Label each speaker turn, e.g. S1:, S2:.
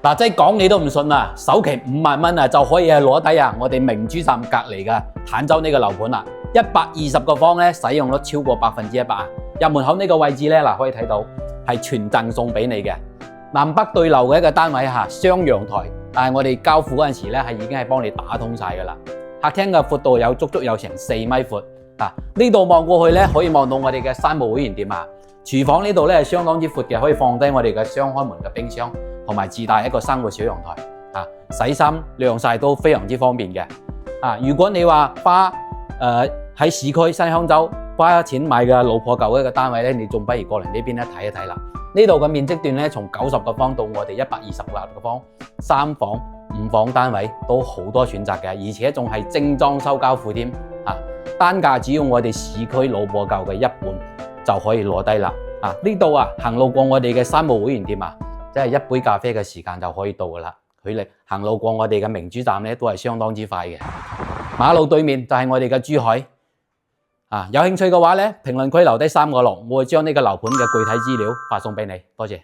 S1: 嗱，即係講你都唔信啊！首期5萬蚊啊，就可以係攞低啊！我哋明珠站隔離嘅坦洲呢個樓盤啦，120個方咧，使用率超過100%啊！入門口呢個位置咧，嗱可以睇到係全贈送俾你嘅，南北對流嘅一個單位嚇，雙陽台，但係我哋交付嗰陣時咧係已經係幫你打通晒㗎啦。客廳嘅闊度有足有成4米闊啊！呢度望過去咧，可以望到我哋嘅山姆會員店啊！廚房呢度咧係相當之闊嘅，可以放低我哋嘅雙開門嘅冰箱。同埋自帶一個生活小陽台，洗衫晾曬都非常之方便嘅。如果你話花喺市區新香洲花錢買嘅老破舊一個單位咧，你仲不如過嚟呢邊咧睇一睇啦。呢度嘅面積段咧，從90個方到我哋120個方，3房5房單位都好多選擇嘅，而且仲係精裝修交付添。單價只要我哋市區老破舊嘅1半就可以攞低啦。呢度行路過我哋嘅山姆會員店即係一杯咖啡嘅時間就可以到㗎啦，距離行路過我哋嘅明珠站咧都係相當之快嘅。馬路對面就係我哋嘅珠海，有興趣嘅話咧，評論區留低3個6，我會將呢個樓盤嘅具體資料發送俾你。多謝。